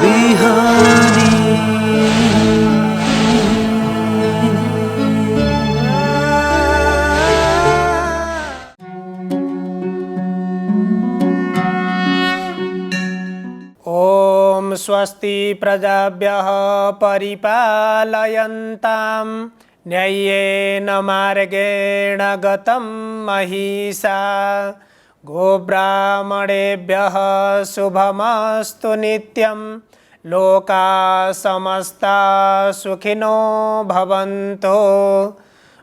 बिहानी। ओम स्वस्ति प्रजाभ्यः परिपालयन्तां न्याय्येन मार्गेण गतं महिषा गोब्राह्मणेभ्यः शुभमस्तु नित्यं लोकाः समस्ताः सुखिनो भवन्तु।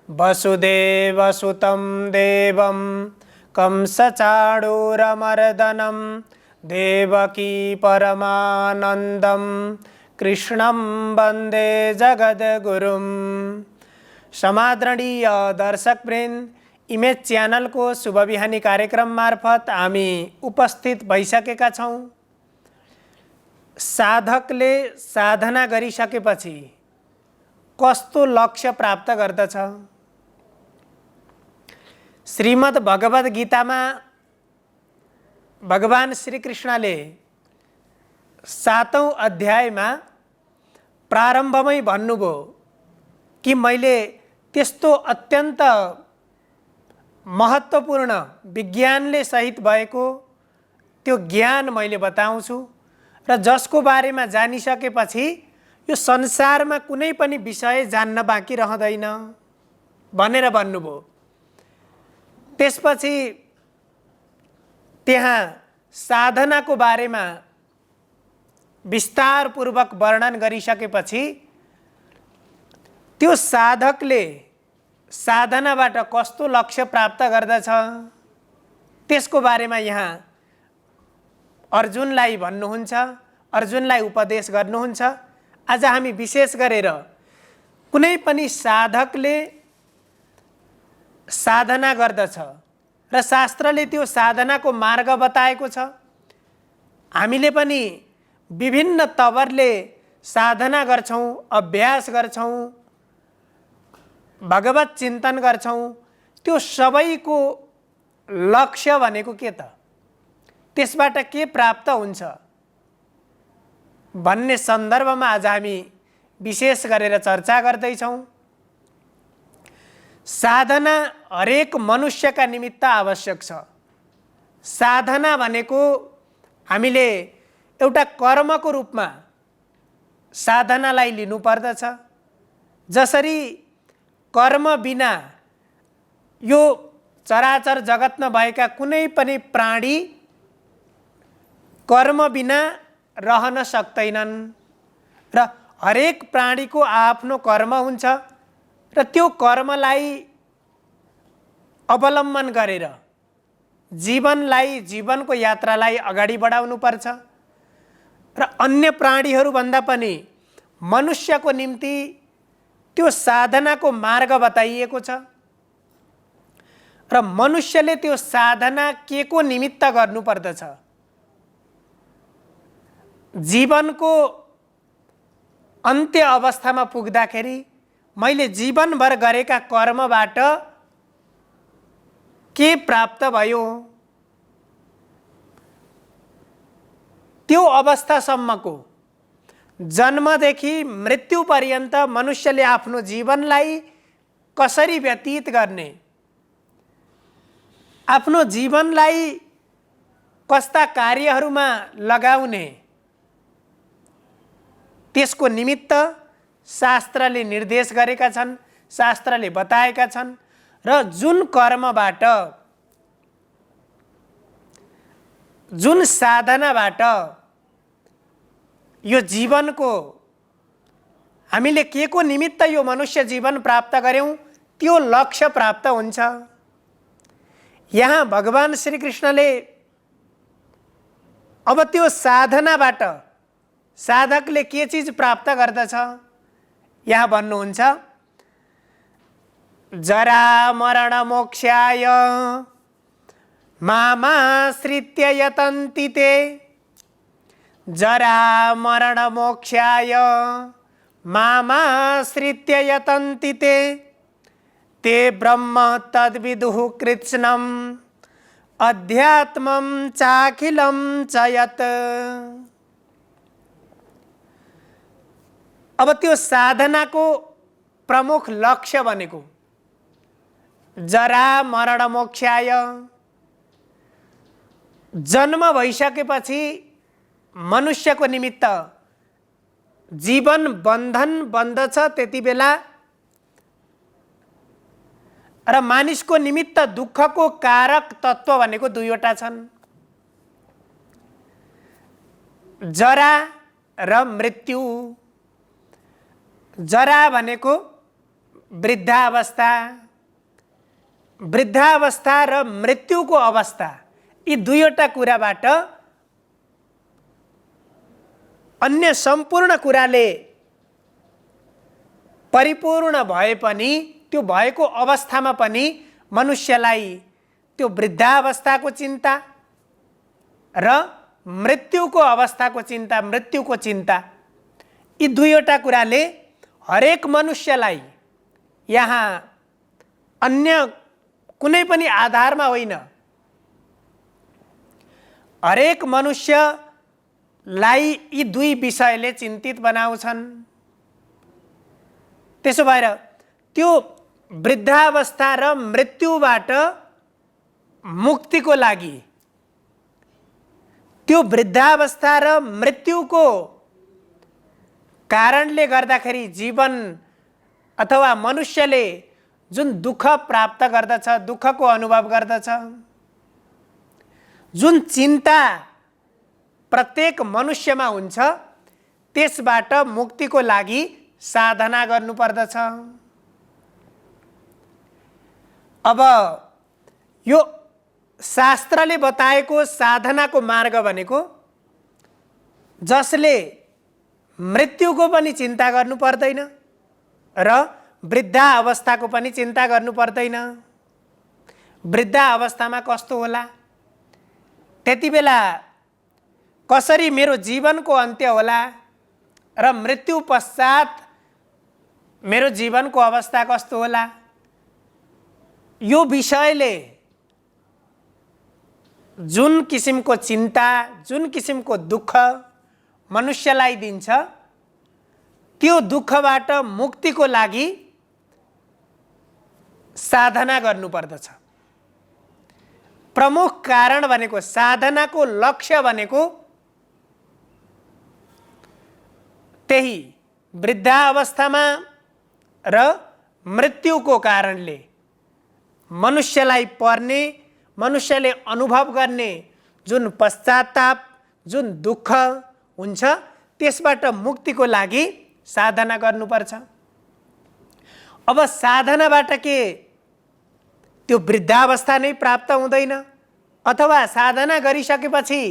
वसुदेवसुतं देवं कंसचाणूरमर्दनं देवकी परमानंदम कृष्णं वंदे जगद्गुरुं। समादरणीय दर्शकवृन्द, इमेज च्यानल को शुभ बिहानी कार्यक्रम मार्फत हामी उपस्थित भइसकेका छौं। साधकले साधना गरिसकेपछि कस्तो लक्ष्य प्राप्त गर्दछ? श्रीमद् भगवद गीतामा भगवान श्री कृष्णले 7औं अध्यायमा प्रारम्भमै भन्नुभयो कि मैले त्यस्तो अत्यन्त महत्त्वपूर्ण विज्ञानले सहित भएको त्यो ज्ञान मैले बताउँछु र जसको बारेमा जानिसकेपछि यो संसारमा कुनै पनि विषय जान्न बाँकी रहँदैन भनेर भन्नुभयो। त्यसपछि त्यहाँ साधनाको बारेमा विस्तारपूर्वक वर्णन गरिसकेपछि त्यो साधकले साधनाबाट कस्तो लक्ष्य प्राप्त गर्दछ त्यसको बारेमा यहाँ अर्जुनलाई भन्नुहुन्छ, अर्जुनलाई उपदेश गर्नुहुन्छ। आज हामी विशेष गरेर कुनै पनि साधकले साधना गर्दछ र शास्त्रले त्यो साधनाको मार्ग बताएको छ। हामीले पनि विभिन्न तवरले साधना गर्छौं, अभ्यास गर्छौं, भगवत चिन्तन गर्छौं। त्यो सबैको लक्ष्य भनेको के त? त्यसबाट के प्राप्त हुन्छ भन्ने सन्दर्भमा आज हामी विशेष गरेर चर्चा गर्दैछौं। साधना हरेक मनुष्यका निमित्त आवश्यक छ। साधना भनेको हामीले एउटा कर्मको रूपमा साधनालाई लिनुपर्दछ। जसरी कर्म बिना यो चराचर जगतमा भएका कुनै पनि प्राणी कर्म बिना रहन सक्दैनन् र हरेक प्राणीको आफ्नो कर्म हुन्छ र त्यो कर्मलाई अवलम्बन गरेर जीवनको यात्रालाई अगाडि बढाउनु पर्छ। र अन्य प्राणीहरूभन्दा पनि मनुष्यको निम्ति त्यो साधनाको मार्ग बताइएको छ र मनुष्यले त्यो साधना के को निमित्त गर्नुपर्दछ? जीवनको अन्त्य अवस्थामा पुग्दाखेरि मैले जीवनभर गरेका कर्मबाट के प्राप्त भयो त्यो अवस्थासम्मको जन्मदेखि मृत्यु पर्यन्त मनुष्यले आफ्नो जीवनलाई कसरी व्यतीत गर्ने, आफ्नो जीवनलाई कस्ता कार्यहरूमा लगाउने, त्यसको निमित्त शास्त्रले निर्देश गरेका छन्, शास्त्रले बताएका छन्। र जुन कर्मबाट, जुन साधनाबाट यो जीवनको हामीले के को निमित्त यो मनुष्य जीवन प्राप्त गर्यौं त्यो लक्ष्य प्राप्त हुन्छ। यहाँ भगवान श्री कृष्णले अब त्यो साधनाबाट साधकले के चीज प्राप्त गर्दछ यहाँ भन्नुहुन्छ। जरा मरण मोक्षाय मामाश्रित्य यतन्ति ते, जरा मरण मोक्षाय मामाश्रित्य यतन्ति ते, ते ब्रह्म तद्विदुः कृत्स्नम् अध्यात्मं चाखिलं च यत्। अब त्यो साधनाको प्रमुख लक्ष्य भनेको जरा मरण मोक्षाय, जन्म भइसकेपछि मनुष्यको निमित्त जीवन बन्धन बन्दछ। त्यति बेला र मानिसको निमित्त दुःखको कारक तत्व भनेको दुईवटा छन्, जरा र मृत्यु। जरा भनेको वृद्धावस्था, वृद्धावस्था र मृत्युको अवस्था, यी दुईवटा कुराबाट अन्य सम्पूर्ण कुराले परिपूर्ण भए पनि त्यो भएको अवस्थामा पनि मनुष्यलाई त्यो वृद्धावस्थाको चिन्ता र मृत्युको अवस्थाको चिन्ता, मृत्युको चिन्ता, यी दुईवटा कुराले हरेक मनुष्यलाई यहाँ अन्य कुनै पनि आधारमा होइन, हरेक मनुष्यलाई यी दुई विषयले चिन्तित बनाउँछन्। त्यसो भएर त्यो वृद्धावस्था र मृत्युबाट मुक्तिको लागि, त्यो वृद्धावस्था र मृत्युको कारणले गर्दाखेरि जीवन अथवा मनुष्यले जुन दुःख प्राप्त गर्दछ, दुःखको अनुभव गर्दछ, जुन चिन्ता प्रत्येक मनुष्यमा हुन्छ, त्यसबाट मुक्तिको लागि साधना गर्नुपर्दछ। अब यो शास्त्रले बताएको साधनाको मार्ग भनेको जसले मृत्युको पनि चिन्ता गर्नु पर्दैन र वृद्धा अवस्थाको पनि चिन्ता गर्नु पर्दैन। वृद्धा अवस्थामा कस्तो होला, त्यति बेला कसरी मेरो जीवनको अन्त्य होला र मृत्यु पश्चात मेरो जीवनको अवस्था कस्तो होला, यो विषयले जुन किसिमको चिन्ता, जुन किसिमको दुःख मनुष्यलाई दिन्छ, त्यो दुःखबाट मुक्तिको लागि साधना गर्नुपर्दछ। प्रमुख कारण भनेको, साधनाको लक्ष्य भनेको त्यही वृद्धावस्थामा र मृत्युको कारणले मनुष्यलाई पर्ने, मनुष्यले अनुभव गर्ने जुन पश्चाताप, जुन दुःख हुन्छ, त्यसबाट मुक्तिको लागि साधना गर्नुपर्छ। अब साधनाबाट के त्यो वृद्धावस्था नै प्राप्त हुँदैन अथवा साधना गरिसकेपछि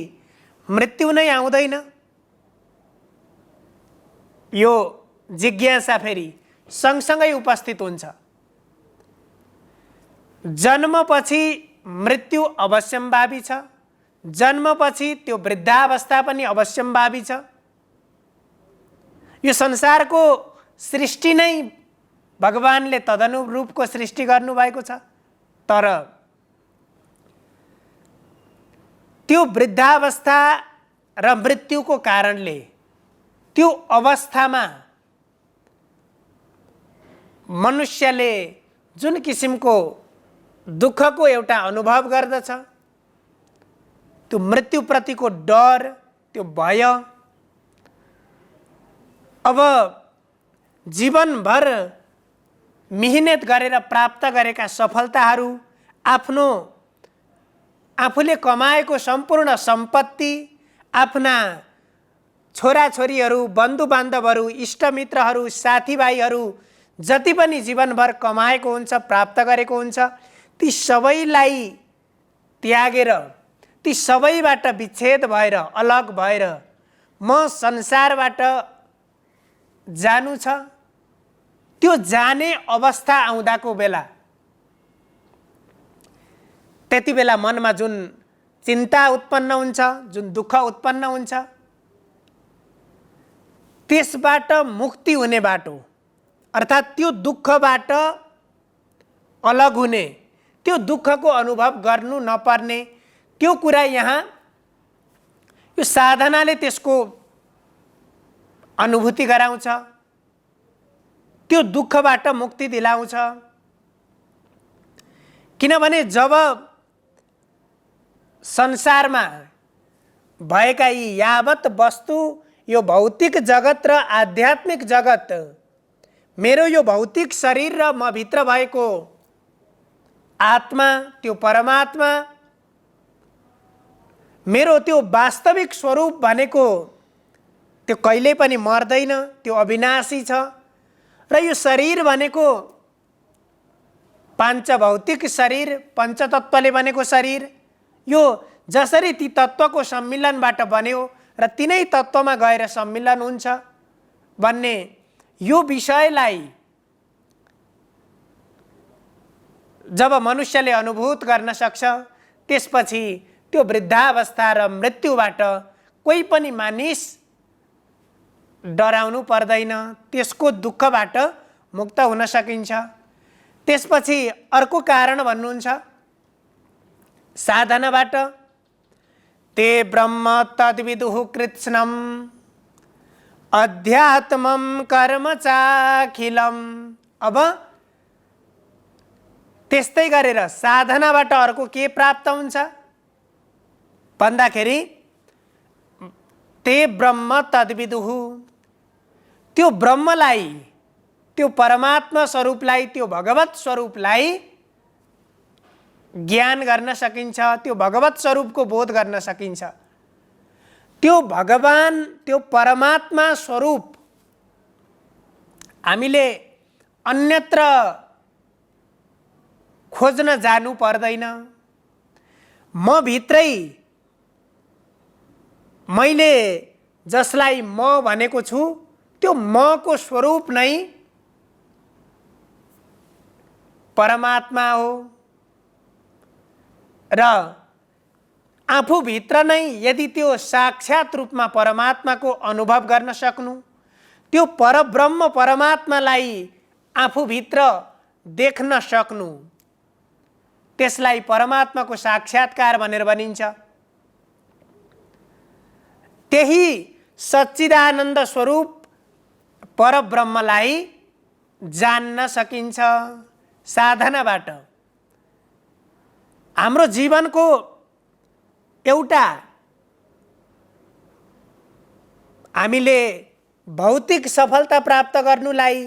मृत्यु नै आउँदैन? यो जिज्ञासा फेरि सँगसँगै उपस्थित हुन्छ। जन्मपछि मृत्यु अवश्यम्भावी छ, जन्मपछि त्यो वृद्धावस्था पनि अवश्यम्भावी छ। यो संसारको सृष्टि नै भगवानले तदनुरूपको सृष्टि गर्नुभएको छ। तर त्यो वृद्धावस्था र मृत्युको कारणले त्यो अवस्थामा मनुष्यले जुन किसिमको दुःखको एउटा अनुभव गर्दछ, त्यो मृत्युप्रतिको डर, त्यो भय, अब जीवनभर मिहिनेत गरेर प्राप्त गरेका सफलताहरू, आफ्नो आफूले कमाएको सम्पूर्ण सम्पत्ति, आफ्ना छोराछोरीहरू, बन्धुबान्धवहरू, इष्टमित्रहरू, साथीभाइहरू जति पनि जीवनभर कमाएको हुन्छ, प्राप्त गरेको हुन्छ, ती सबैलाई त्यागेर, ती सबैबाट विच्छेद भएर, अलग भएर म संसारबाट जानु छ, त्यो जाने अवस्था आउँदाको बेला, त्यति बेला मनमा जुन चिन्ता उत्पन्न हुन्छ, जुन दुःख उत्पन्न हुन्छ, त्यसबाट मुक्ति हुने बाटो अर्थात् त्यो दुःखबाट अलग हुने, त्यो दुःखको अनुभव गर्नु नपर्ने, त्यो कुरा यहाँ यो साधनाले त्यसको अनुभूति गराउँछ, त्यो दुःखबाट मुक्ति दिलाउँछ। किनभने जब संसारमा भएका यी यावत वस्तु, यो भौतिक जगत र आध्यात्मिक जगत, मेरो यो भौतिक शरीर र म भित्र भएको आत्मा, त्यो परमात्मा, मेरो त्यो वास्तविक स्वरूप भनेको त्यो कहिल्यै पनि मर्दैन, त्यो अविनाशी छ। र यो शरीर भनेको पाञ्चभौतिक शरीर, पञ्चतत्त्वले बनेको शरीर, यो जसरी ती तत्त्वको सम्मिलनबाट बन्यो र तिनै तत्त्वमा गएर सम्मिलन हुन्छ भन्ने यो विषयलाई जब मनुष्यले अनुभूत गर्न सक्छ, त्यसपछि त्यो वृद्धावस्था र मृत्युबाट कोही पनि मानिस डराउनु पर्दैन, त्यसको दुःखबाट मुक्त हुन सकिन्छ। त्यसपछि अर्को कारण भन्नुहुन्छ साधनाबाट, ते ब्रह्म तद्विदुः कृत्स्नम् अध्यात्मं कर्म चाखिलम्। अब त्यस्तै गरेर साधनाबाट अर्को के प्राप्त हुन्छ भन्दाखेरि, ते ब्रह्म तद्विदुः, त्यो ब्रह्मलाई, त्यो परमात्मा स्वरूपलाई, त्यो भगवत स्वरूपलाई ज्ञान गर्न सकिन्छ, त्यो भगवत स्वरूपको बोध गर्न सकिन्छ। त्यो भगवान, त्यो परमात्मा स्वरूप हामीले अन्यत्र खोज्न जानु पर्दैन। म भित्रै मैले जसलाई म भनेको छु, त्यो म को स्वरूप नै परमात्मा हो र आफूभित्र नै यदि त्यो साक्षात रूपमा परमात्माको अनुभव गर्न सक्नु, त्यो परब्रह्म परमात्मालाई आफूभित्र देख्न सक्नु, त्यसलाई परमात्माको साक्षात्कार भनेर भनिन्छ। त्यही सच्चिदानन्द स्वरूप परब्रह्मलाई जान्न सकिन्छ साधनाबाट। हाम्रो जीवनको एउटा हामीले भौतिक सफलता प्राप्त गर्नुलाई,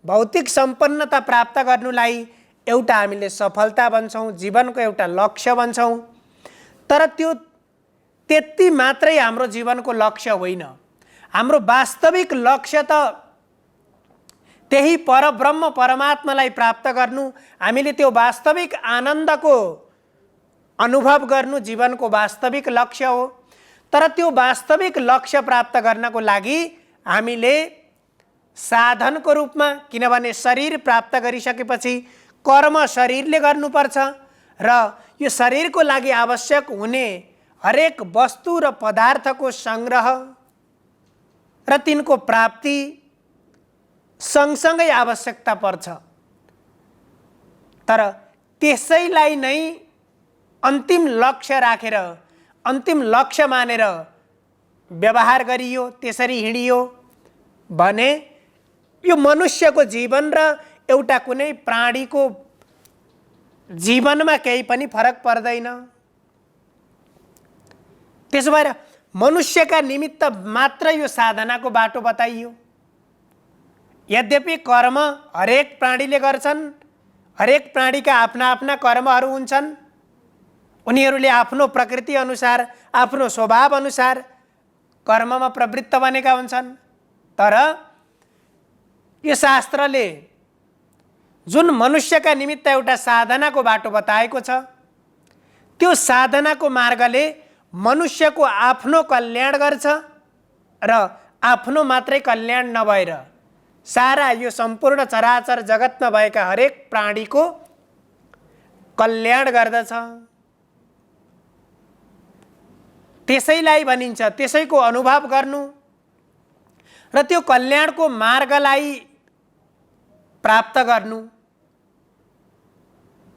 भौतिक सम्पन्नता प्राप्त गर्नुलाई एउटा हामीले सफलता भन्छौँ, जीवनको एउटा लक्ष्य भन्छौँ। तर त्यो त्यति मात्रै हाम्रो जीवनको लक्ष्य होइन। हाम्रो वास्तविक लक्ष्य त त्यही परब्रह्म परमात्मालाई प्राप्त गर्नु, हामीले त्यो वास्तविक आनन्दको अनुभव गर्नु जीवनको वास्तविक लक्ष्य हो। तर त्यो वास्तविक लक्ष्य प्राप्त गर्नको लागि हामीले साधनको रूपमा, किनभने शरीर प्राप्त गरिसकेपछि कर्म शरीरले गर्नुपर्छ र यो शरीरको लागि आवश्यक हुने हरेक वस्तु र पदार्थको संग्रह र तिनको प्राप्ति सँगसँगै आवश्यकता पर्छ। तर त्यसैलाई नै अन्तिम लक्ष्य राखेर, अन्तिम लक्ष्य मानेर व्यवहार गरियो, त्यसरी हिँडियो भने यो मनुष्यको जीवन र एउटा कुनै प्राणीको जीवनमा केही पनि फरक पर्दैन। त्यसो भएर मनुष्यका निमित्त मात्र यो साधनाको बाटो बताइयो। यद्यपि कर्म हरेक प्राणीले गर्छन्, हरेक प्राणीका आफ्ना आफ्ना कर्महरू हुन्छन्, उनीहरूले आफ्नो प्रकृति अनुसार, आफ्नो स्वभाव अनुसार कर्ममा प्रवृत्त बनेका हुन्छन्। तर यो शास्त्रले जुन मनुष्यका निमित्त एउटा साधनाको बाटो बताएको छ, त्यो साधनाको मार्गले मनुष्यको आफ्नो कल्याण गर्छ र आफ्नो मात्रै कल्याण नभएर सारा यो सम्पूर्ण चराचर जगतमा भएका हरेक प्राणीको कल्याण गर्दछ। त्यसैलाई भनिन्छ, त्यसैको अनुभव गर्नु र त्यो कल्याणको मार्गलाई प्राप्त गर्नु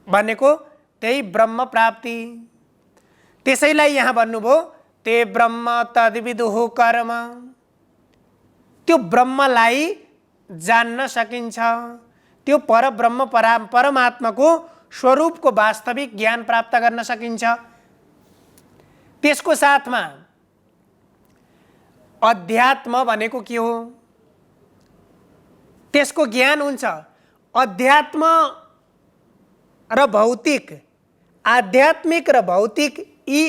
भनेको त्यही ब्रह्म प्राप्ति। त्यसैलाई यहाँ भन्नुभयो ते ब्रह्म तद्विदुः कर्म। त्यो ब्रह्मलाई जान्न सकिन्छ, त्यो परब्रह्म परमात्माको स्वरूपको वास्तविक ज्ञान प्राप्त गर्न सकिन्छ। त्यसको साथमा अध्यात्म भनेको के हो त्यसको ज्ञान हुन्छ। अध्यात्म र भौतिक, आध्यात्मिक र भौतिक यी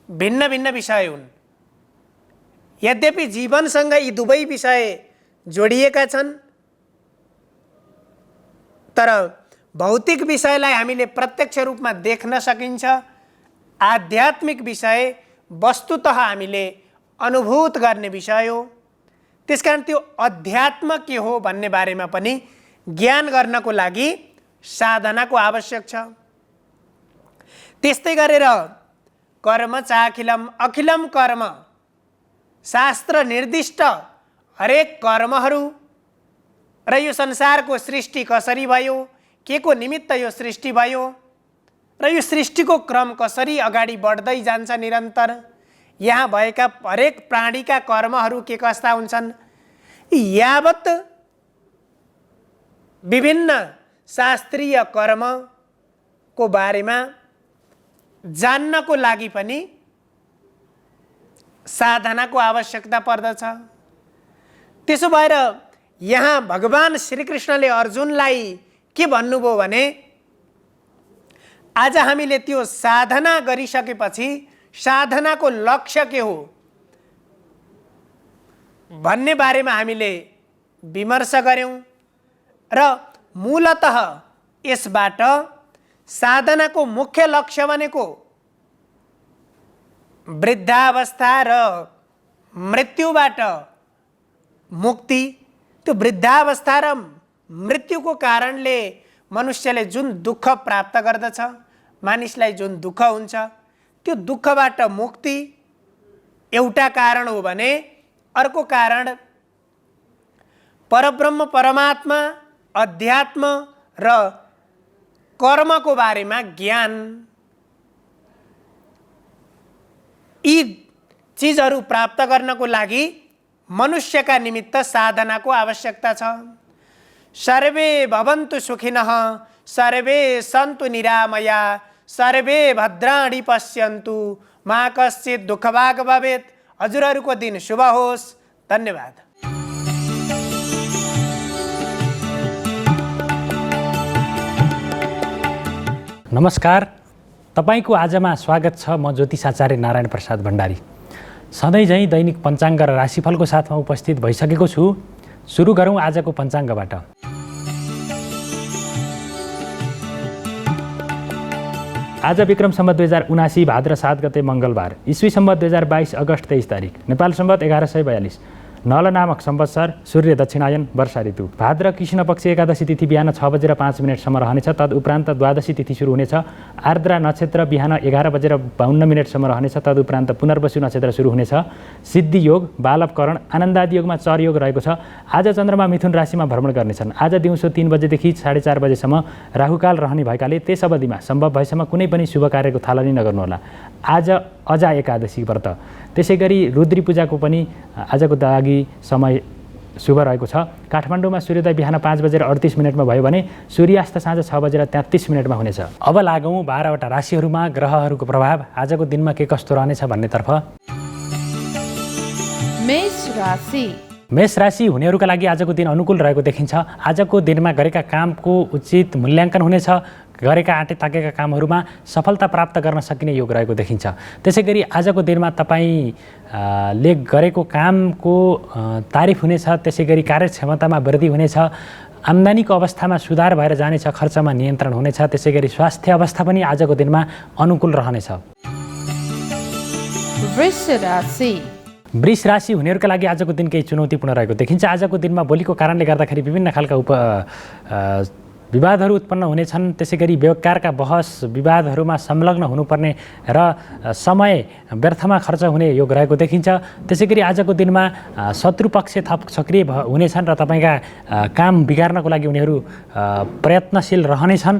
भिन्न भिन्न विषय हुन्। यद्यपि जीवनसँग यी दुवै विषय जोडिएका छन्, तर भौतिक विषयलाई हामीले प्रत्यक्ष रूपमा देख्न सकिन्छ। आध्यात्मिक विषय वस्तुतः हामीले अनुभूत गर्ने विषय हो। त्यसकारण त्यो अध्यात्म के हो भन्ने बारेमा पनि ज्ञान गर्नको लागि साधनाको आवश्यक छ। त्यस्तै गरेर कर्म चाखिलम अखिलम कर्म, शास्त्र निर्दिष्ट हरेक कर्महरू र यो संसारको सृष्टि कसरी भयो, के को निमित्त यो सृष्टि भयो र यो सृष्टिको क्रम कसरी अगाडि बढ्दै जान्छ निरन्तर, यहाँ भएका हरेक प्राणीका कर्महरू के कस्ता हुन्छन्, यावत विभिन्न शास्त्रीय कर्मको बारेमा जान्नको लागि पनि साधनाको आवश्यकता पर्दछ। त्यसो भएर यहाँ भगवान श्रीकृष्णले अर्जुनलाई के भन्नुभयो भने आज हामीले त्यो साधना गरिसकेपछि साधनाको लक्ष्य के हो भन्ने बारेमा हामीले विमर्श गर्यौं र मूलतः यसबाट साधनाको मुख्य लक्ष्य भनेको वृद्धावस्था र मृत्युबाट मुक्ति। त्यो वृद्धावस्था र मृत्युको कारणले मनुष्यले जुन दुःख प्राप्त गर्दछ, मानिसलाई जुन दुःख हुन्छ, त्यो दुःखबाट मुक्ति एउटा कारण हो भने अर्को कारण परब्रह्म परमात्मा, अध्यात्म र कर्मको बारेमा ज्ञान। यी चीजहरू प्राप्त गर्नको लागि मनुष्यका निमित्त साधनाको आवश्यकता छ। सर्वे भवन्तु सुखिनः, सर्वे सन्तु निरामया, सर्वे भद्राणि पश्यन्तु, मा कश्चित् दुःखभाग् भवेत्। हजुरहरूको दिन शुभ होस्। धन्यवाद। नमस्कार, तपाईको आजमा स्वागत छ। म ज्योतिषाचार्य नारायण प्रसाद भण्डारी सधैँ झैँ दैनिक पञ्चाङ्ग र राशिफलको साथमा उपस्थित भइसकेको छु। सुरु गरौँ आजको पञ्चाङ्गबाट। आज विक्रम सम्वत 2079 भाद्र 7 गते मङ्गलबार, ईस्वी सम्वत 2022 अगस्त 23 तारिक, नेपाल सम्वत 1142, नल नामक संवत्सर, सूर्य दक्षिणायन, वर्षा ऋतु। भाद्र कृष्ण पक्ष एकादशी तिथि बिहान 6:05 रहनेछ। तदुपरान्त द्वादशी तिथि सुरु हुनेछ। आर्द्रा नक्षत्र बिहान 11:52 रहनेछ। तदुपरान्त पुनर्वसु नक्षत्र सुरु हुनेछ। सिद्धि योग, बालवकरण, आनन्दादि योगमा चर योग रहेको छ। आज चन्द्रमा मिथुन राशिमा भ्रमण गर्नेछन्। आज दिउँसो 3 बजेदेखि 4:30 बजेसम्म राहुकाल रहने भएकाले त्यस अवधिमा सम्भव भएसम्म कुनै पनि शुभ कार्यको थालनी नगर्नुहोला। आज अजा एकादशी व्रत, त्यसै गरी रुद्री पूजाको पनि आजको लागि समय शुभ रहेको छ। काठमाडौँमा सूर्योदय बिहान 5:38 भयो भने सूर्यास्त साँझ 6:33 हुनेछ। अब लागौँ 12वटा राशिहरूमा ग्रहहरूको प्रभाव आजको दिनमा के कस्तो रहनेछ भन्नेतर्फ। मेष राशि हुनेहरूका लागि आजको दिन अनुकूल रहेको देखिन्छ। आजको दिनमा गरेका कामको उचित मूल्याङ्कन हुनेछ। गरेका आँटे ताकेका कामहरूमा सफलता प्राप्त गर्न सकिने योग रहेको देखिन्छ। त्यसै गरी आजको दिनमा तपाईँले गरेको कामको तारिफ हुनेछ। त्यसै गरी कार्यक्षमतामा वृद्धि हुनेछ। आम्दानीको अवस्थामा सुधार भएर जानेछ। खर्चमा नियन्त्रण हुनेछ। त्यसै गरी स्वास्थ्य अवस्था पनि आजको दिनमा अनुकूल रहनेछ। वृष राशि हुनेहरूका लागि आजको दिन केही चुनौतीपूर्ण रहेको देखिन्छ। आजको दिनमा बोलीको कारणले गर्दाखेरि विभिन्न खालका विवादहरू उत्पन्न हुनेछन्। त्यसै गरी व्यापारका बहस विवादहरूमा संलग्न हुनुपर्ने र समय व्यर्थमा खर्च हुने योग रहेको देखिन्छ। त्यसै गरी आजको दिनमा शत्रु पक्ष थप सक्रिय हुनेछन् र तपाईँका काम बिगार्नको लागि उनीहरू प्रयत्नशील रहनेछन्।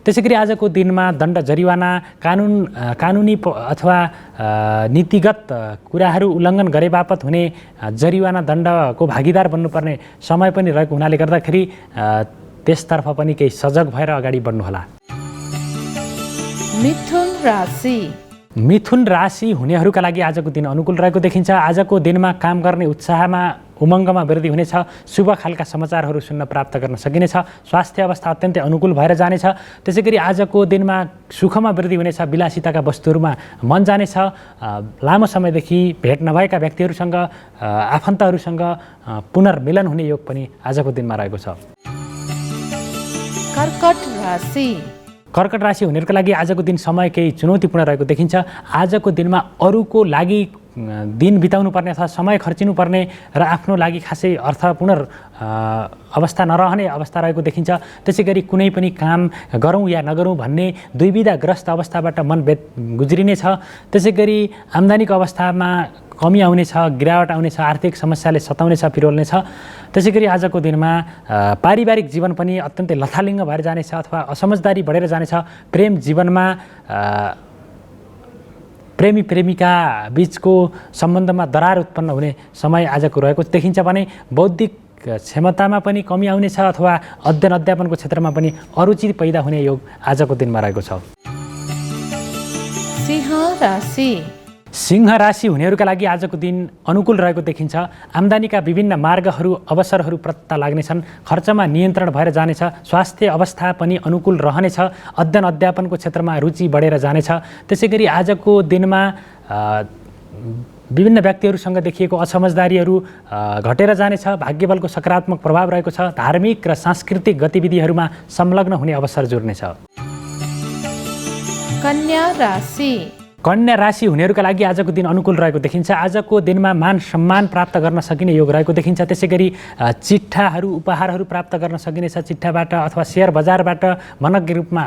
त्यसै गरी आजको दिनमा दण्ड जरिवाना कानुनी अथवा नीतिगत कुराहरू उल्लङ्घन गरे बापत हुने जरिवाना दण्डको भागीदार बन्नुपर्ने समय पनि रहेको हुनाले गर्दाखेरि त्यसतर्फ पनि केही सजग भएर अगाडि बढ्नुहोला। मिथुन राशि हुनेहरूका लागि आजको दिन अनुकूल रहेको देखिन्छ। आजको दिनमा काम गर्ने उत्साहमा उमङ्गमा वृद्धि हुनेछ। शुभ खालका समाचारहरू सुन्न प्राप्त गर्न सकिनेछ। स्वास्थ्य अवस्था अत्यन्तै अनुकूल भएर जानेछ। त्यसै गरी आजको दिनमा सुखमा वृद्धि हुनेछ। विलासिताका वस्तुहरूमा मन जानेछ। लामो समयदेखि भेट नभएका व्यक्तिहरूसँग आफन्तहरूसँग पुनर्मिलन हुने योग पनि आजको दिनमा रहेको छ। कर्कट राशि हुनेहरूका लागि आजको दिन समय केही चुनौतीपूर्ण रहेको देखिन्छ। आजको दिनमा अरूको लागि दिन बिताउनु पर्ने अथवा समय खर्चिनु पर्ने र आफ्नो लागि खासै अर्थपूर्ण अवस्था नरहने अवस्था रहेको देखिन्छ। त्यसै गरी कुनै पनि काम गरौँ या नगरौँ भन्ने दुविधाग्रस्त अवस्थाबाट मन गुज्रिनेछ। त्यसै गरी आम्दानीको अवस्थामा कमी आउनेछ, गिरावट आउनेछ, आर्थिक समस्याले सताउनेछ, पिरोल्नेछ। त्यसै गरी आजको दिनमा पारिवारिक जीवन पनि अत्यन्तै लथालिङ्ग भएर जानेछ अथवा असमझदारी बढेर जानेछ। प्रेम जीवनमा प्रेमी प्रेमिका बीचको सम्बन्धमा दरार उत्पन्न हुने समय आजको रहेको देखिन्छ भने बौद्धिक क्षमतामा पनि कमी आउनेछ अथवा अध्ययन अध्यापनको क्षेत्रमा पनि अरुचि पैदा हुने योग आजको दिनमा रहेको छ। सिंह राशि हुनेहरूका लागि आजको दिन अनुकूल रहेको देखिन्छ। आम्दानीका विभिन्न मार्गहरू अवसरहरू पत्ता लाग्नेछन्। खर्चमा नियन्त्रण भएर जानेछ। स्वास्थ्य अवस्था पनि अनुकूल रहनेछ। अध्ययन अध्यापनको क्षेत्रमा रुचि बढेर जानेछ। त्यसै गरी आजको दिनमा विभिन्न व्यक्तिहरूसँग देखिएको असमझदारीहरू घटेर जानेछ। भाग्यबलको सकारात्मक प्रभाव रहेको छ। धार्मिक र सांस्कृतिक गतिविधिहरूमा संलग्न हुने अवसर जुर्नेछ। कन्या राशि हुनेहरूका लागि आजको दिन अनुकूल रहेको देखिन्छ। आजको दिनमा मान सम्मान प्राप्त गर्न सकिने योग रहेको देखिन्छ। त्यसै गरी चिट्ठाहरू उपहारहरू प्राप्त गर्न सकिनेछ। चिट्ठाबाट अथवा सेयर बजारबाट मनज्ञ रूपमा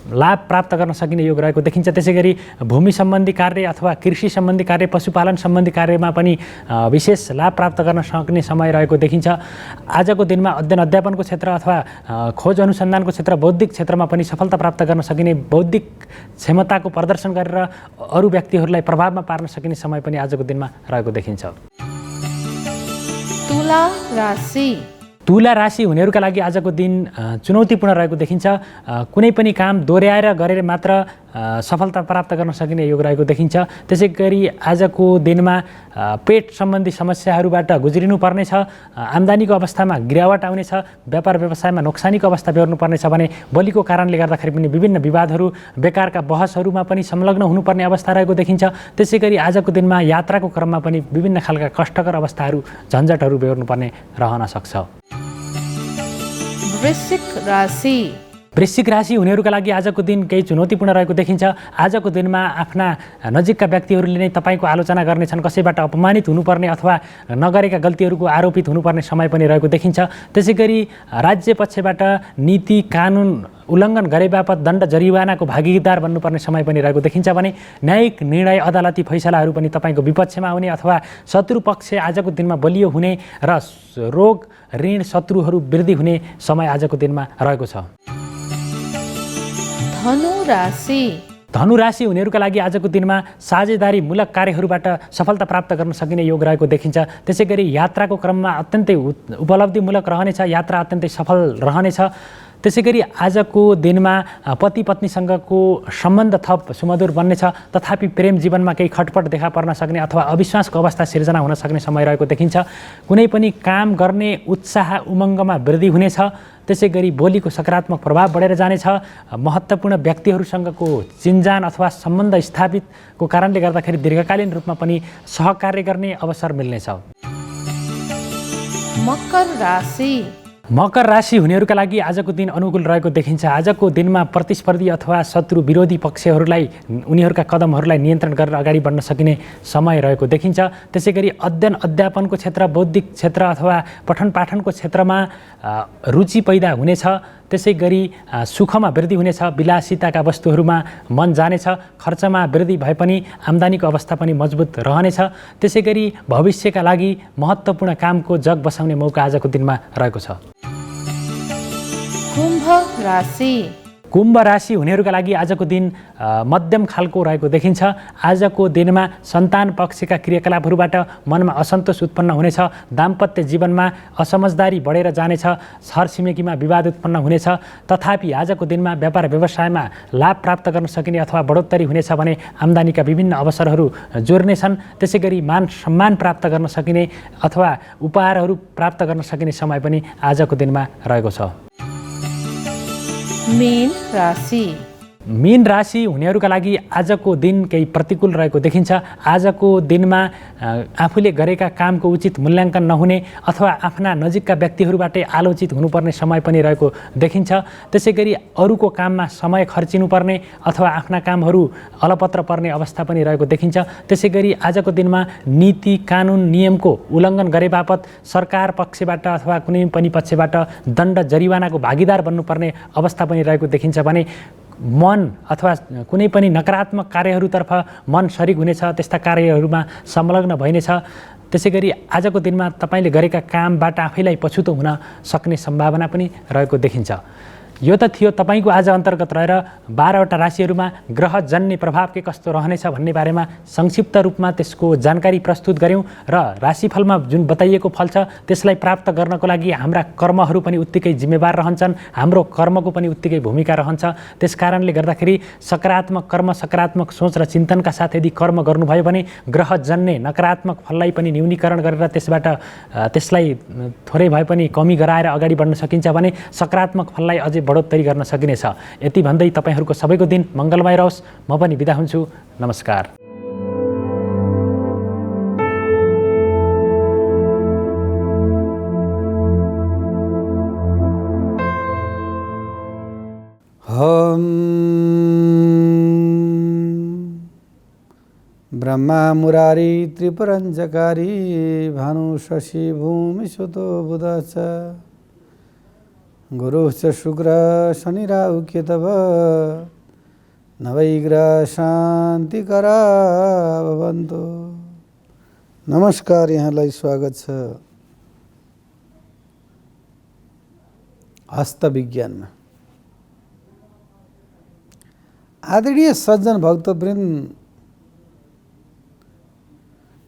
लाभ प्राप्त गर्न सकिने योग रहेको देखिन्छ। त्यसै गरी भूमि सम्बन्धी कार्य अथवा कृषि सम्बन्धी कार्य, पशुपालन सम्बन्धी कार्यमा पनि विशेष लाभ प्राप्त गर्न सक्ने समय रहेको देखिन्छ। आजको दिनमा अध्ययन अध्यापनको क्षेत्र अथवा खोज अनुसन्धानको क्षेत्र, बौद्धिक क्षेत्रमा पनि सफलता प्राप्त गर्न सकिने, बौद्धिक क्षमताको प्रदर्शन गरेर अरू व्यक्तिहरूलाई प्रभावमा पार्न सकिने समय पनि आजको दिनमा रहेको देखिन्छ। तुला राशि हुनेहरूका लागि आजको दिन चुनौतीपूर्ण रहेको देखिन्छ। कुनै पनि काम दोहोऱ्याएर गरेर मात्र सफलता प्राप्त गर्न सकिने योग रहेको देखिन्छ। त्यसै गरी आजको दिनमा पेट सम्बन्धी समस्याहरूबाट गुज्रिनु पर्नेछ। आम्दानीको अवस्थामा गिरावट आउनेछ। व्यापार व्यवसायमा नोक्सानीको अवस्था बेहोर्नु पर्नेछ भने बलिको कारणले गर्दाखेरि पनि विभिन्न विवादहरू, बेकारका बहसहरूमा पनि संलग्न हुनुपर्ने अवस्था रहेको देखिन्छ। त्यसै गरी आजको दिनमा यात्राको क्रममा पनि विभिन्न खालका कष्टकर अवस्थाहरू, झन्झटहरू बेहोर्नु पर्ने रहन सक्छ। वृश्चिक राशि हुनेहरूका लागि आजको दिन केही चुनौतीपूर्ण रहेको देखिन्छ। आजको दिनमा आफ्ना नजिकका व्यक्तिहरूले नै तपाईँको आलोचना गर्नेछन्। कसैबाट अपमानित हुनुपर्ने अथवा नगरेका गल्तीहरूको आरोपित हुनुपर्ने समय पनि रहेको देखिन्छ। त्यसै गरी राज्य पक्षबाट नीति कानुन उल्लङ्घन गरे बापत दण्ड जरिवानाको भागीदार बन्नुपर्ने समय पनि रहेको देखिन्छ भने न्यायिक निर्णय, अदालती फैसलाहरू पनि तपाईँको विपक्षमा आउने अथवा शत्रु पक्ष आजको दिनमा बलियो हुने र रोग ऋण शत्रुहरू वृद्धि हुने समय आजको दिनमा रहेको छ। धनु राशि हुनेहरूका लागि आजको दिनमा साझेदारीमूलक कार्यहरूबाट सफलता प्राप्त गर्न सकिने योग रहेको देखिन्छ। त्यसै गरी यात्राको क्रममा अत्यन्तै उपलब्धिमूलक रहनेछ। यात्रा अत्यन्तै सफल रहनेछ। त्यसै गरी आजको दिनमा पति पत्नीसँगको सम्बन्ध थप सुमधुर बन्नेछ। तथापि प्रेम जीवनमा केही खटपट देखा पर्न सक्ने अथवा अविश्वासको अवस्था सिर्जना हुन सक्ने समय रहेको देखिन्छ। कुनै पनि काम गर्ने उत्साह उमङ्गमा वृद्धि हुनेछ। त्यसै गरी बोलीको सकारात्मक प्रभाव बढेर जानेछ। महत्त्वपूर्ण व्यक्तिहरूसँगको चिन्जान अथवा सम्बन्ध स्थापितको कारणले गर्दाखेरि दीर्घकालीन रूपमा पनि सहकार्य गर्ने अवसर मिल्नेछ। मकर राशि हुनेहरूका लागि आजको दिन अनुकूल रहेको देखिन्छ। आजको दिनमा प्रतिस्पर्धी अथवा शत्रु विरोधी पक्षहरूलाई उनीहरूका कदमहरूलाई नियन्त्रण गरेर अगाडि बढ्न सकिने समय रहेको देखिन्छ। त्यसै गरी अध्ययन अध्यापनको क्षेत्र, बौद्धिक क्षेत्र अथवा पठन पाठनको क्षेत्रमा रुचि पैदा हुनेछ। त्यसै गरी सुखमा वृद्धि हुनेछ। विलासिताका वस्तुहरूमा मन जानेछ। खर्चमा वृद्धि भए पनि आम्दानीको अवस्था पनि मजबुत रहनेछ। त्यसै गरी भविष्यका लागि महत्त्वपूर्ण कामको जग बसाउने मौका आजको दिनमा रहेको छ। कुम्भ राशि। कुम्भ राशि हुनेहरूका लागि आजको दिन मध्यम खालको रहेको देखिन्छ। आजको दिनमा सन्तान पक्षका क्रियाकलापहरूबाट मनमा असन्तोष उत्पन्न हुनेछ। दाम्पत्य जीवनमा असमझदारी बढेर जानेछ। छरछिमेकीमा विवाद उत्पन्न हुनेछ। तथापि आजको दिनमा व्यापार व्यवसायमा लाभ प्राप्त गर्न सकिने अथवा बढोत्तरी हुनेछ भने आम्दानीका विभिन्न अवसरहरू जोड्नेछन्। त्यसै गरी मान सम्मान प्राप्त गर्न सकिने अथवा उपहारहरू प्राप्त गर्न सकिने समय पनि आजको दिनमा रहेको छ। मीन राशि। मीन राशि हुनेहरूका लागि आजको दिन केही प्रतिकूल रहेको देखिन्छ। आजको दिनमा आफूले गरेका कामको उचित मूल्याङ्कन नहुने अथवा आफ्ना नजिकका व्यक्तिहरूबाटै आलोचित हुनुपर्ने समय पनि रहेको देखिन्छ। त्यसै गरी अरूको काममा समय खर्चिनुपर्ने अथवा आफ्ना कामहरू अलपत्र पर्ने अवस्था पनि रहेको देखिन्छ। त्यसै गरी आजको दिनमा नीति कानुन नियमको उल्लङ्घन गरे बापत सरकार पक्षबाट अथवा कुनै पनि पक्षबाट दण्ड जरिवानाको भागीदार बन्नुपर्ने अवस्था पनि रहेको देखिन्छ भने मन अथवा कुनै पनि नकारात्मक कार्यहरूतर्फ मन सरिक हुनेछ। त्यस्ता कार्यहरूमा संलग्न भइनेछ। त्यसै गरी आजको दिनमा तपाईँले गरेका कामबाट आफैलाई पछुतो हुन सक्ने सम्भावना पनि रहेको देखिन्छ। यो त थियो तपाईँको आज अन्तर्गत रहेर 12वटा राशिहरूमा ग्रहजन्य प्रभाव के कस्तो रहनेछ भन्ने बारेमा संक्षिप्त रूपमा त्यसको जानकारी प्रस्तुत गऱ्यौँ र राशिफलमा जुन बताइएको फल छ त्यसलाई प्राप्त गर्नको लागि हाम्रा कर्महरू पनि उत्तिकै जिम्मेवार रहन्छन्। हाम्रो कर्मको पनि उत्तिकै भूमिका रहन्छ। त्यस कारणले गर्दाखेरि सकारात्मक कर्म सकारात्मक सोच र चिन्तनका साथ यदि कर्म गर्नुभयो भने ग्रहजन्य नकारात्मक फललाई पनि न्यूनीकरण गरेर त्यसलाई थोरै भए पनि कमी गराएर अगाडि बढ्न सकिन्छ भने सकारात्मक फललाई अझै बढोत्तरी गर्न सकिनेछ। यति भन्दै तपाईँहरूको सबैको दिन मङ्गलमय रहोस्। म पनि बिदा हुन्छु। नमस्कार। ब्रह्मा मुरारी त्रिपुरञ्जकारी भानु शशि भूमि सुतो बुधश्च गुरुश्च शुक्र शनि राहु केतव नवैग्रह शान्तिकरा भवन्तु। नमस्कार, यहाँलाई स्वागत छ हस्तविज्ञानमा। आदरणीय सज्जन भक्तवृन्द,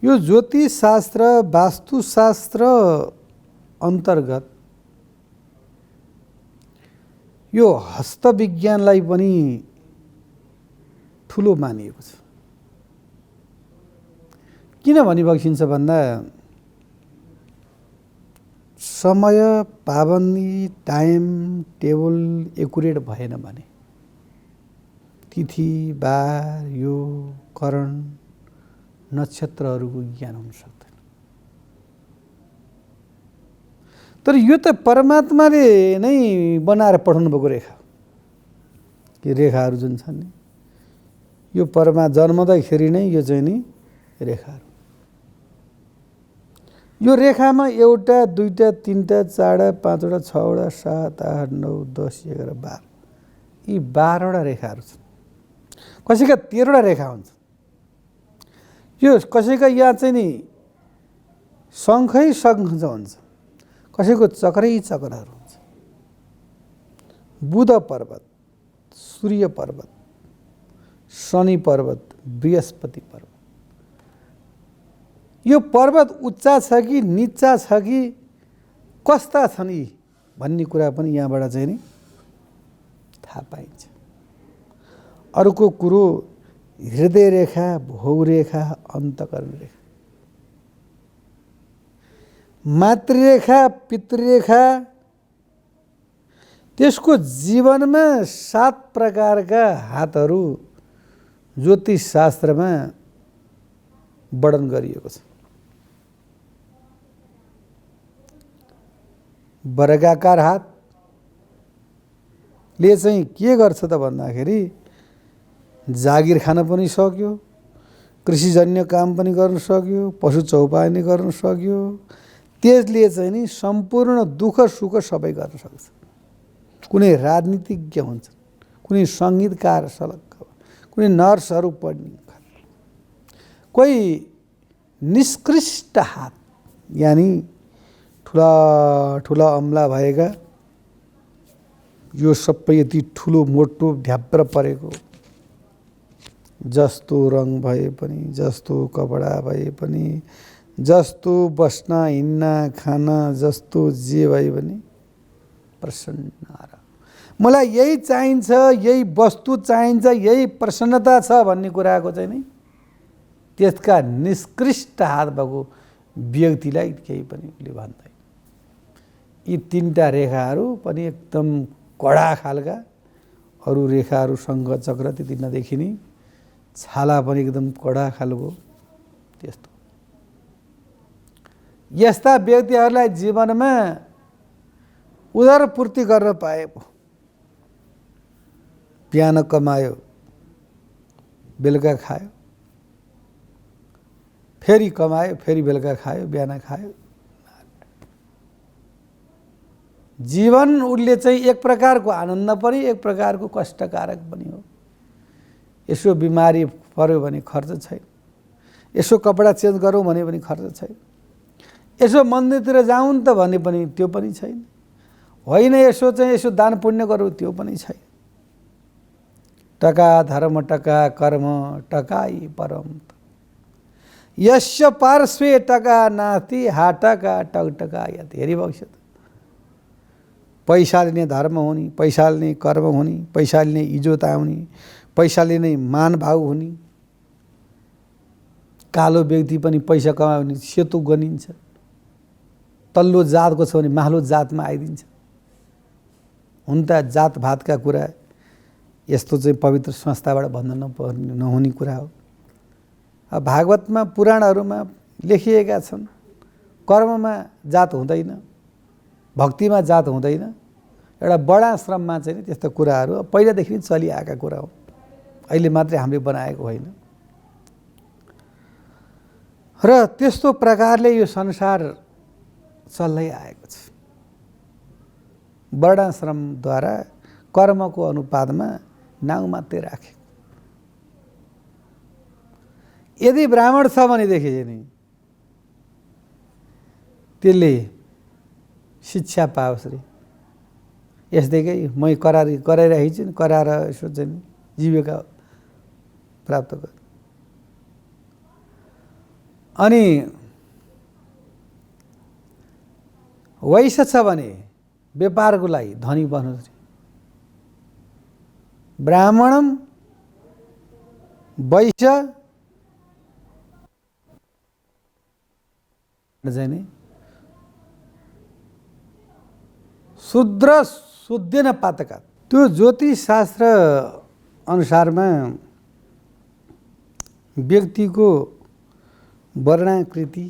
यो ज्योतिष शास्त्र वास्तुशास्त्र अन्तर्गत यो हस्तविज्ञानलाई पनि ठुलो मानिएको छ। किन भनिबक्सिन्छ भन्दा समय पाबन्दी टाइम टेबल एकुरेट भएन भने तिथि बार यो करण नक्षत्रहरूको ज्ञान हुन सक्दैन। तर यो त परमात्माले नै बनाएर पठाउनु भएको रेखा, कि रेखाहरू जुन छन् नि यो जन्मदाखेरि नै यो चाहिँ नि रेखाहरू, यो रेखामा एउटा दुईटा तीनटा चारवटा पाँचवटा छवटा 7 8 9 10 11 12 यी 12वटा रेखाहरू छन्। कसैका 13वटा रेखा हुन्छ। यो कसैका यहाँ चाहिँ नि शङ्खै शङ्ख हुन्छ, कसैको चक्रै चक्रहरू हुन्छ। बुध पर्वत, सूर्य पर्वत, शनि पर्वत, बृहस्पति पर्वत। यो पर्वत उच्चा छ कि निच्चा छ कि कस्ता छन् यी भन्ने कुरा पनि यहाँबाट चाहिँ नि थाहा पाइन्छ। अर्को कुरो हृदय रेखा, भोग रेखा, अन्तकरण रेखा, मातृरेखा, पितृरेखा, त्यसको जीवनमा 7 प्रकारका हातहरू ज्योतिष शास्त्रमा वर्णन गरिएको छ। वर्गाकार हातले चाहिँ के गर्छ त भन्दाखेरि जागिर खान पनि सक्यो, कृषिजन्य काम पनि गर्न सक्यो, पशु चौपानी गर्न सक्यो। त्यसले चाहिँ नि सम्पूर्ण दुःख सुख सबै गर्न सक्छ। कुनै राजनीतिज्ञ हुन्छ, कुनै सङ्गीतकार सलक्क, कुनै नर्सहरू पढ्ने, कोही निष्कृष्ट हात यानि ठुला ठुला अम्ला भएका यो सबै यति ठुलो मोटो ढ्याप्र परेको, जस्तो रङ भए पनि, जस्तो कपडा भए पनि, जस्तो बस्न हिँड्न खान जस्तो जे भए पनि प्रसन्न र मलाई यही चाहिन्छ, यही वस्तु चाहिन्छ, यही प्रसन्नता छ भन्ने कुराको चाहिँ नि त्यसका निष्कृष्ट हात भएको व्यक्तिलाई केही पनि उसले भन्दैन। यी तीनटा रेखाहरू पनि एकदम कडा खालका, अरू रेखाहरूसँग चक्र त्यति नदेखिने, छाला पनि एकदम कडा खालको, त्यस्तो यस्ता व्यक्तिहरूलाई जीवनमा उदरपूर्ति गर्न पाए, बिहान कमायो बेलुका खायो, फेरि कमायो फेरि बेलुका खायो, बिहान खायो, जीवन उसले चाहिँ एक प्रकारको आनन्द पनि एक प्रकारको कष्टकारक पनि हो। यसो बिमारी पर्यो भने खर्च छैन, यसो कपडा चेन्ज गरौँ भने पनि खर्च छैन, यसो मन्दिरतिर जाउँ त भने पनि त्यो पनि छैन, होइन यसो चाहिँ यसो दान पुण्य गरौँ त्यो पनि छैन। टका धर्म टका कर्म टकाई परम, यस्य पार्श्वे टका नास्ति हाटका टकटका यति। हेरिबक्छ पैसाले नै धर्म हुने, पैसाले नै कर्म हुने, पैसाले नै इज्जत आउने, पैसाले नै मान भाव हुने। कालो व्यक्ति पनि पैसा कमायो भने सेतो गनिन्छ, तल्लो जातको छ भने माथिल्लो जातमा आइदिन्छ। हुन त जात भातका कुरा यस्तो चाहिँ पवित्र संस्थाबाट भन्न नहुने कुरा हो। भागवतमा पुराणहरूमा लेखिएका छन्, कर्ममा जात हुँदैन, भक्तिमा जात हुँदैन। एउटा वर्णाश्रममा चाहिँ त्यस्तो कुराहरू पहिलादेखि नै चलिआएका कुरा हो, अहिले मात्रै हामीले बनाएको होइन। र त्यस्तो प्रकारले यो संसार चल्दै आएको छ। वर्णाश्रमद्वारा कर्मको अनुपातमा नाउँ मात्रै राखे। यदि ब्राह्मण छ भनेदेखि नि त्यसले शिक्षा पाओस् रे, यसदेखि मै कराइरहेको छु नि, कराएर यसो चाहिँ जीविका प्राप्त गर। अनि वैश्य छ भने व्यापारको लागि धनी बन्नुहोस्। ब्राह्मणम वैश्य जाने शूद्र शुद्धेन पातका। त्यो ज्योतिष शास्त्र अनुसारमा व्यक्तिको वर्णाकृति,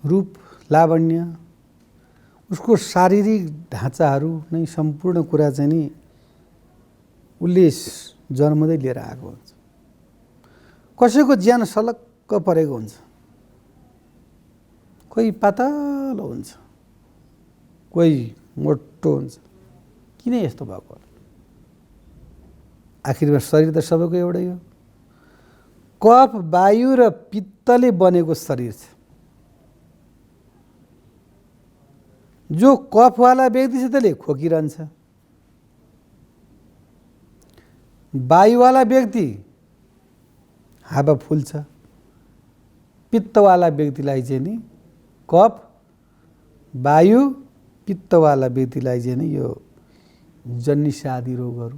रूप, लावण्य, उसको शारीरिक ढाँचाहरू नै सम्पूर्ण कुरा चाहिँ नि उसले जन्मदै लिएर आएको हुन्छ। कसैको ज्यान सलक्क परेको हुन्छ, कोही पातलो हुन्छ, कोही मोटो हुन्छ। किन यस्तो भएको? आखिरमा शरीर त सबैको एउटै हो। कफ, वायु र पित्तले बनेको शरीर छ। जो कफवाला व्यक्ति छ त्यसले खोकिरहन्छ, वायुवाला व्यक्ति हावा फुल्छ, पित्तवाला व्यक्तिलाई चाहिँ नि कफ, वायु, पित्तवाला व्यक्तिलाई चाहिँ नि यो जन्डिस आदि रोगहरू,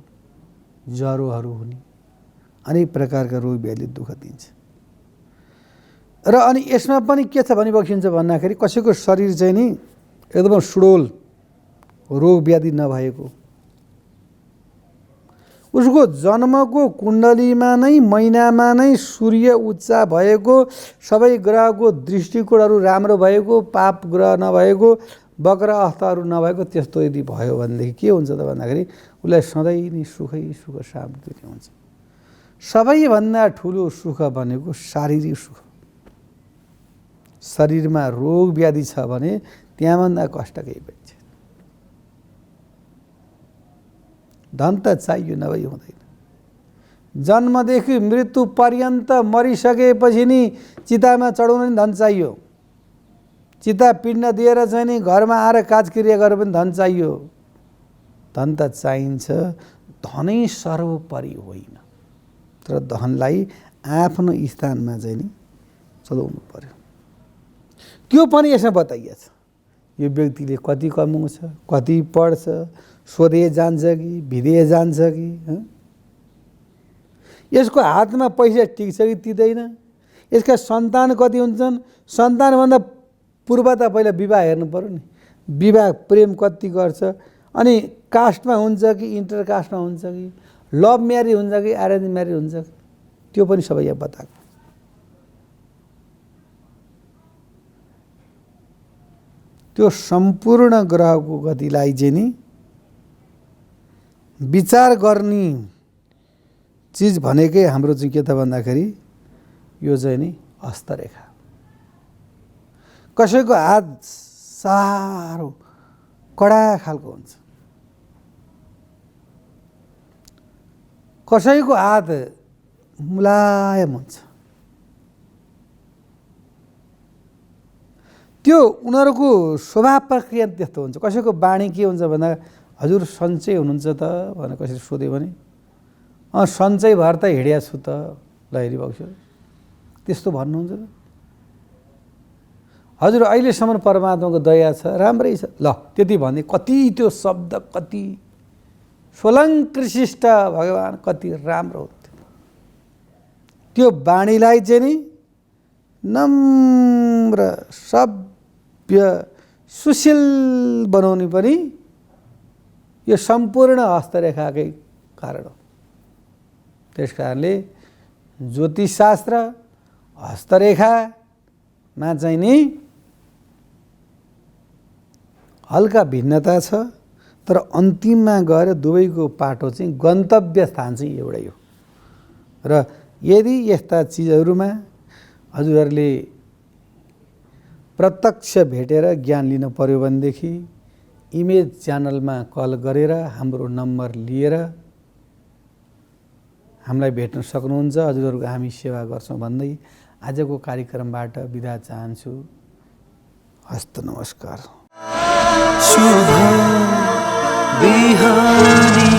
ज्वरोहरू हुने, अनेक प्रकारका रोग व्याधिले दुःख दिन्छ। र अनि यसमा पनि के छ भने बक्सिन्छ भन्दाखेरि कसैको शरीर चाहिँ नि एकदम सुडोल, रोग व्याधि नभएको, उसको जन्मको कुण्डलीमा नै महिनामा नै सूर्य उच्च भएको, सबै ग्रहको दृष्टिकोणहरू राम्रो भएको, पाप ग्रह नभएको, वक्र अवस्थाहरू नभएको, त्यस्तो यदि भयो भनेदेखि के हुन्छ त भन्दाखेरि उसलाई सधैँ नै सुखै सुख शान्ति हुन्छ। सबैभन्दा ठुलो सुख भनेको शारीरिक सुख। शरीरमा रोग व्याधि छ भने त्यहाँभन्दा कष्ट केही पनि छैन। धन त चाहियो, नभई हुँदैन। जन्मदेखि मृत्यु पर्यन्त मरिसकेपछि नि चितामा चढाउन नि धन चाहियो। चिता पिण्ड दिएर चाहिँ नि घरमा आएर काजक्रिया गरेर पनि धन चाहियो। धन त चाहिन्छ, धनै सर्वोपरि होइन, तर धनलाई आफ्नो स्थानमा चाहिँ नि चलाउनु पर्यो। त्यो पनि यसमा बताइएको छ। यो व्यक्तिले कति कमाउँछ, कति पढ्छ, स्वदेश जान्छ कि विदेश जान्छ कि, यसको हातमा पैसा टिक्छ कि टिक्दैन, यसका सन्तान कति हुन्छन्, सन्तानभन्दा पूर्व त पहिला विवाह हेर्नु पर्यो नि। विवाह प्रेम कति गर्छ, अनि कास्टमा हुन्छ कि इन्टर कास्टमा हुन्छ कि, लभ म्यारिज हुन्छ कि एरेन्ज म्यारिज हुन्छ कि, त्यो पनि सबै यहाँ बताएको। त्यो सम्पूर्ण ग्रहको गतिलाई चाहिँ नि विचार गर्ने चिज भनेकै हाम्रो चाहिँ के त भन्दाखेरि यो चाहिँ नि हस्तरेखा। कसैको हात साह्रो कडा खालको हुन्छ, कसैको हात मुलायम हुन्छ। त्यो उनीहरूको स्वभाव प्रक्रिया त्यस्तो हुन्छ। कसैको बाणी के हुन्छ भन्दा हजुर सन्चै हुनुहुन्छ त भनेर कसैले सोध्यो भने सन्चै भएर त हिँड्या छु त लहरी बक्सो त्यस्तो भन्नुहुन्छ त। हजुर अहिलेसम्म परमात्माको दया छ, राम्रै छ, ल त्यति भने कति त्यो शब्द कति सोलङ्कृशिष्ट भगवान कति राम्रो हुन्थ्यो। त्यो बाणीलाई चाहिँ नि नम्र सभ्य सुशील बनाउने पनि यो सम्पूर्ण हस्तरेखाकै कारण हो। त्यस कारणले ज्योतिषशास्त्र हस्तरेखामा चाहिँ नि हल्का भिन्नता छ, तर अन्तिममा गएर दुवैको पाटो चाहिँ गन्तव्य स्थान चाहिँ एउटै हो। र यदि यस्ता चिजहरूमा हजुरहरूले प्रत्यक्ष भेटेर ज्ञान लिन पर्यो भनेदेखि इमेज च्यानलमा कल गरेर हाम्रो नम्बर लिएर हामीलाई भेट्न सक्नुहुन्छ। हजुरहरूको हामी सेवा गर्छौँ भन्दै आजको कार्यक्रमबाट बिदा चाहन्छु। हस्त नमस्कार। शुभ बिहानी।